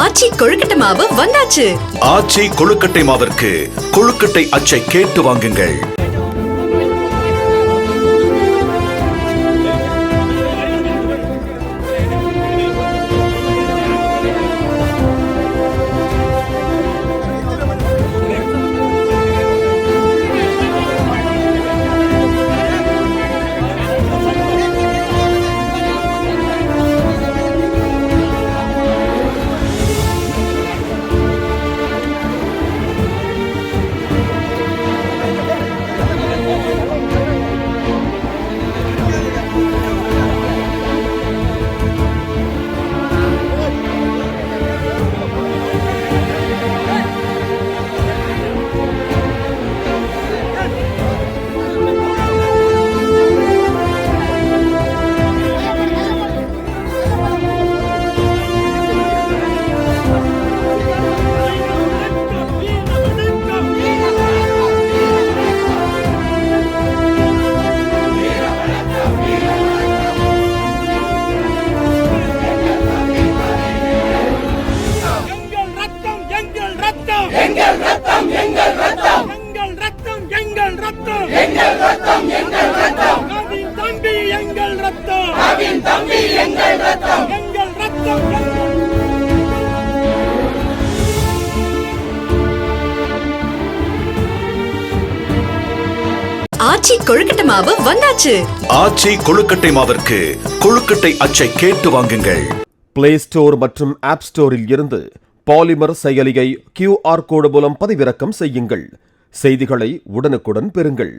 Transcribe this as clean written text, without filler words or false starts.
ஆச்சி கொழுக்கட்டை மாவு வந்தாச்சு. ஆச்சி கொழுக்கட்டை மாவிற்கு கொழுக்கட்டை அச்சை கேட்டு வாங்குங்கள். ஆச்சி கொழுக்கட்டை மாவு வந்தாச்சு. ஆச்சி கொழுக்கட்டை மாவிற்கு கொழுக்கட்டை அச்சை கேட்டு வாங்குங்கள். பிளே ஸ்டோர் மற்றும் ஆப் ஸ்டோரில் இருந்து பாலிமர் செயலியை QR கோடு மூலம் பதிவிறக்கம் செய்யுங்கள். செய்திகளை உடனுக்குடன் பெறுங்கள்.